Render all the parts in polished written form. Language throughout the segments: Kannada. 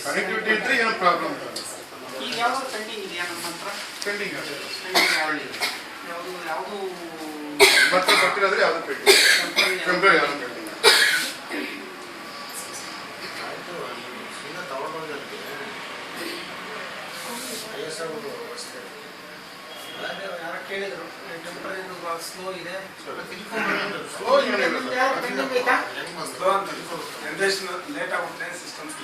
ಕನೆಕ್ಟಿವಿಟಿ ಇದ್ರೆ ಏನು ಪ್ರಾಬ್ಲಮ್ ಇಲ್ಲ. ಈಗ ಯಾವ್ದು ಪೆಂಡಿಂಗ್ ಇದೆಯಾ ನಮ್ಮ ಹತ್ರ? ಪೆಂಡಿಂಗ್ ಯಾವುದು ಮತ್ತೆ ಬರ್ತಿರೋದ್ರೆ ಯಾವುದು ಪೆಂಡಿಂಗ್, ಟೆಂಪ್ರರಿ ಯಾವುದು ಪೆಂಡಿಂಗ್. ಕೇಳಿದ್ರು ಟೆಂಪ್ರರಿ ಸ್ಲೋ ಇದೆ, ಸ್ಲೋ ಏನಿಲ್ಲ ಜನರೇಷನ್ ಲೇಟ್ ಆಗುತ್ತೆ, ಸಿಸ್ಟಮ್ಸ್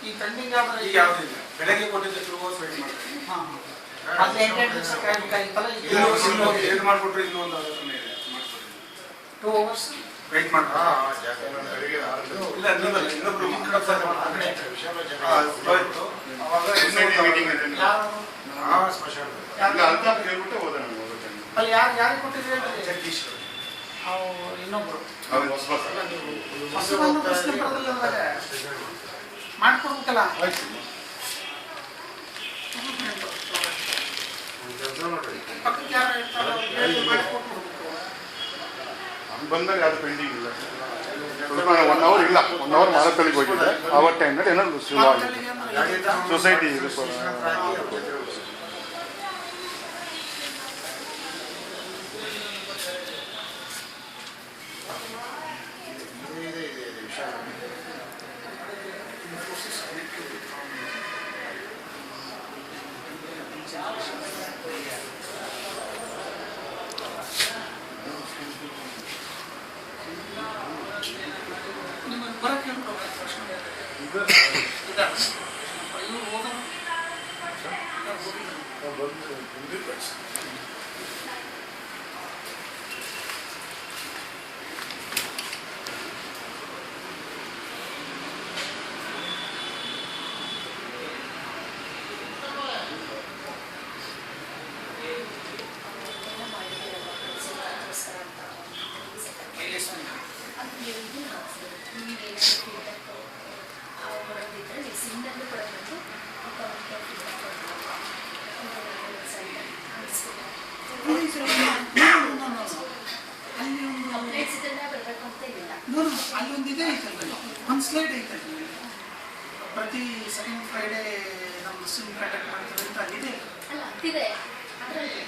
ಈ ಪೆಂಡಿಂಗ್ ಆದ್ರೆ ಈಗ ಯಾವುದಿಲ್ಲ. ಬೆಳಗ್ಗೆ ಕೊಟ್ಟಿದ್ದ 2 hours ವೇಟ್ ಮಾಡ್ತಾರೆ. ಅದು ಇದು ಮಾಡಿಕೊಟ್ರೆ ಇನ್ನೊಂದು ಇದೆ 2 hours ವೆಯ್ಟ್ ಮಾಡ್ತಾರೆ. ಇಲ್ಲ ಇನ್ನೊಬ್ರು ಅಲ್ಲಿ ಯಾರಿಗೆ ಕೊಟ್ಟಿದ್ರೆ ಜಗದೀಶ್ ಇನ್ನೊಬ್ರು ಹೊಸಬ ಪ್ರಶ್ನೆ ಬರೋದಿಲ್ಲ ಅಂದಾಗ ಮಾಡ್ಕೊಡ್ಬೇಕಲ್ಲ. ಪಕ್ಕಕ್ಕೆ ಯಾರು ಇರ್ತಾರೋ ಅವ್ರಿಗೆ ಮಾಡ್ಕೊಟ್ಬಿಡ್ಬೇಕು. ಬಂದಾಗ ಯಾವುದು ಪೆಂಡಿಂಗ್ ಇಲ್ಲ. 1 hour ಇಲ್ಲ, 1 hour ಮಾರತಳಿಗೆ ಹೋಗಿದೆ. ಆವತ್ತು ಟೈಮ್ನಲ್ಲಿ ಏನಾದ್ರು ಸುಲಭ ಆಗಿದೆ. ಸೊಸೈಟಿ ಇದು ನಿಮ್ಮನ್ನು ಬರೋಕ್ಕೆ ಇವ್ರು ಹೋಗೋದು ಅಲ್ಲೊಂದಿದೆ ಐತಲ್ಲ, ಒಂದು ಸ್ಲೈಡ್ ಐತಲ್ಲ, ಪ್ರತಿ ಸೆಕೆಂಡ್ ಫ್ರೈಡೇ ನಮ್ಮ ಮುಸ್ಲಿಂ ಕಾಂಟ್ಯಾಕ್ಟ್ ಮಾಡ್ತಾರೆ ಅಂತ ಅಲ್ಲಿದೆ ಅಲ್ಲ ಅಂತಿದೆ. ಅದರಲ್ಲಿ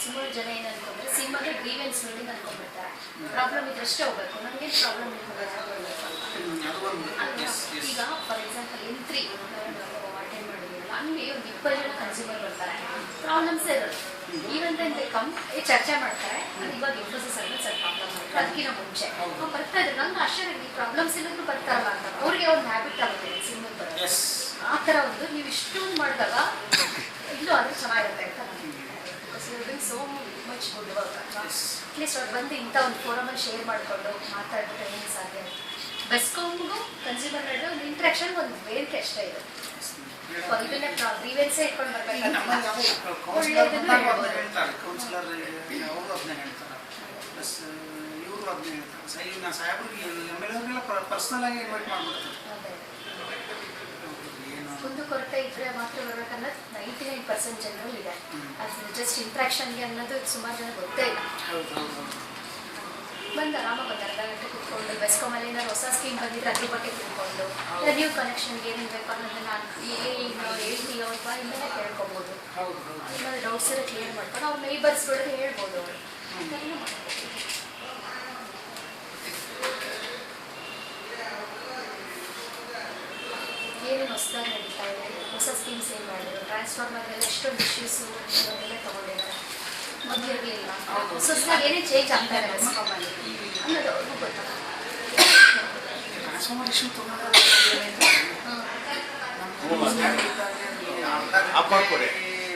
ಸುಮಾರು ಜನ ಏನು ಅನ್ಕೊಂಡ್ರೆ ಸಿನಿಮಾಗೆ ಗ್ರೀವೆನ್ಸ್ ನೋಡಿ ಅನ್ಕೊಂಡ್ಬಿಡ್ತಾರೆ. ಪ್ರಾಬ್ಲಮ್ ಇದ್ರಷ್ಟೇ ಹೋಗ್ಬೇಕು, ನಮಗೇನು ಪ್ರಾಬ್ಲಮ್ ಈಗ ಫಾರ್ ಎಕ್ಸಾಂಪಲ್ N3 ಅಟೆಂಡ್ ಮಾಡಿದ್ರಲ್ಲ, ಅಲ್ಲಿ ಒಂದು 20 ಜನ ಕನ್ಸ್ಯೂಮರ್ ಬರ್ತಾರೆ, ಪ್ರಾಬ್ಲಮ್ಸ್ ಇರೋದು. ಈವನ್ ದೇ ಕಮ್ ಚರ್ಚೆ ಮಾಡ್ತಾರೆ. ಅದು ಇವಾಗ ಇನ್ಫೋಸಿಸ್ ಅಲ್ಲಿ ಸ್ವಲ್ಪ ಪ್ರಾಬ್ಲಮ್ ಮಾಡ್ತಾರೆ, ಅದಕ್ಕಿಂತ ಮುಂಚೆ ಬರ್ತಾ ಇದ್ರು. ನಂಗೆ ಆಶ್ಚರ್ಯ, ಈ ಪ್ರಾಬ್ಲಮ್ಸ್ ಇಲ್ಲದ್ರು ಬರ್ತಾರಲ್ಲ ಅಂತ. ಅವ್ರಿಗೆ ಒಂದು ಹ್ಯಾಬಿಟ್ ಆಗುತ್ತೆ ಸಿನಿಮಾ ಬರೋದು. ಆ ಥರ ಒಂದು ನೀವು ಇಷ್ಟೊಂದು ಮಾಡಿದಾಗ ಇಲ್ಲೂ ಅದು ಚೆನ್ನಾಗಿರುತ್ತೆ ಅಂತ so much good work. At least ಅವ್ರು ಬಂದು ಇಂಥ ಒಂದು ಫೋರಮಲ್ಲಿ ಶೇರ್ ಮಾಡಿಕೊಂಡು ಮಾತಾಡ್ಬಿಟ್ಟು ಏನು ಸಾಧ್ಯ. ಬೆಸ್ಕಾಮ್ಗೂ ಕನ್ಸ್ಯೂಮರ್ ನಡುವೆ ಒಂದು ಇಂಟ್ರಾಕ್ಷನ್ ಒಂದು ವೇದಿಕೆ ಅಷ್ಟೇ ಇದೆ. ಇದನ್ನೇ ಗ್ರೀವೆನ್ಸೇ ಇಟ್ಕೊಂಡು ಬರ್ಬೇಕು. ಹೇಳ್ತಾರೆ ಕೌನ್ಸಿಲರ್ ಅವರು ಅದನ್ನ ಹೇಳ್ತಾರೆ, ಪ್ಲಸ್ ಇವರು ಅದನ್ನ ಹೇಳ್ತಾರೆ. ಈಗ ಸಾಹೇಬ್ರಿಗೆ MLA ಪರ್ಸನಲ್ ಆಗಿ ಇನ್ವೈಟ್ ಮಾಡ್ಬಿಡ್ತಾರೆ. ಒಂದು ಕೊರತೆ ಇದ್ರೆ ಮಾತ್ರ ಬರ್ಬೇಕನ್ನೋದು 99% ಜನರಲ್ಲಿ ಇದೆ. ಅದು ಜಸ್ಟ್ ಇಂಟ್ರಾಕ್ಷನ್ಗೆ ಅನ್ನೋದು ಸುಮಾರು ಜನ ಗೊತ್ತೇ ಇಲ್ಲ. ಬಂದು ಆರಾಮಾಗಿ ಒಂದು ಅರ್ಧ ಗಂಟೆ ಕೂತ್ಕೊಂಡು ಬೆಸ್ಕಾಮಲ್ಲಿ ಏನಾದ್ರು ಹೊಸ ಸ್ಕೀಮ್ ಬಂದಿದ್ರೆ ಅದ್ರ ಬಗ್ಗೆ ತಿಳ್ಕೊಂಡು, ಇಲ್ಲ ನ್ಯೂ ಕನೆಕ್ಷನ್ಗೆ ಏನೇನು ಬೇಕು ಅನ್ನೋದನ್ನ ನಾನು ಹೇಳ್ತೀವಿ ಅವ್ರ ಬಾಯಿಂದಲೇ ಕೇಳ್ಕೊಬೋದು. ಏನಾದ್ರು ಡೌಟ್ಸ್ ಇರೋ ಕ್ಲಿಯರ್ ಮಾಡ್ಕೊಂಡು ಅವ್ರ ನೈಬರ್ಸ್ಗಳಿಗೆ ಹೇಳ್ಬೋದು. ಅವರು ಏನೇನು ಹೊಸದಾಗಿ ನಡೀತಾ ಇದೆ, ಹೊಸ ಸ್ಕೀಮ್ಸ್ ಏನು ಮಾಡಿದ್ರು, ಟ್ರಾನ್ಸ್ಫಾರ್ಮರ್ಗೆಲ್ಲ ಎಷ್ಟೊಂದು ಇಶ್ಯೂಸು ಎಲ್ಲ ತೊಗೊಂಡಿದ್ದಾರೆ. ಮೊದಲು ಇರಲಿಲ್ಲ, ಹೊಸದಾಗಿ ಏನೇ ಚೇಂಜ್ ಆಗ್ತಾ ಇದೆ ಬೆಸ್ಕಾಮಲ್ಲಿ ಅನ್ನೋದು ಅವ್ರಿಗೂ ಗೊತ್ತಾಗುತ್ತೆ. ಟ್ರಾನ್ಸ್ಫಾರ್ಮರ್ ಇಶ್ಯೂ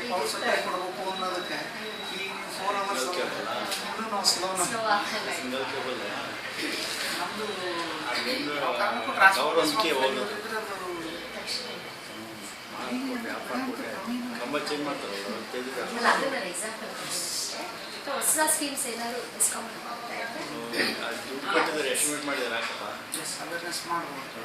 ಪವರ್ ಸಪ್ಲೈ ಕೊಡಬೇಕು ಅನ್ನೋದಕ್ಕೆ ಈ 4 hours ಇನ್ನೂ ನಾವು ಸ್ಲೋ. ಸ್ಲೋ ಆಗ್ತಿಲ್ಲ. ನಮ್ಮದು ಕಾರಣಕ್ಕೂ ಟ್ರಾನ್ಸ್ಫಾರ್ಮರ್ ಅಲ್ಲ, ಅದು ನನ್ನ ಎಕ್ಸಾಂಪಲ್ ಅಷ್ಟೇ. ಹೊಸ ಸ್ಕೀಮ್ಸ್ ಏನಾದ್ರು ಡಿಸ್ಕೌಂಟ್ ಮಾಡ್ತಾ ಇದ್ರೆ ಅವೇರ್ನೆಸ್ ಮಾಡ್ಬೋದು.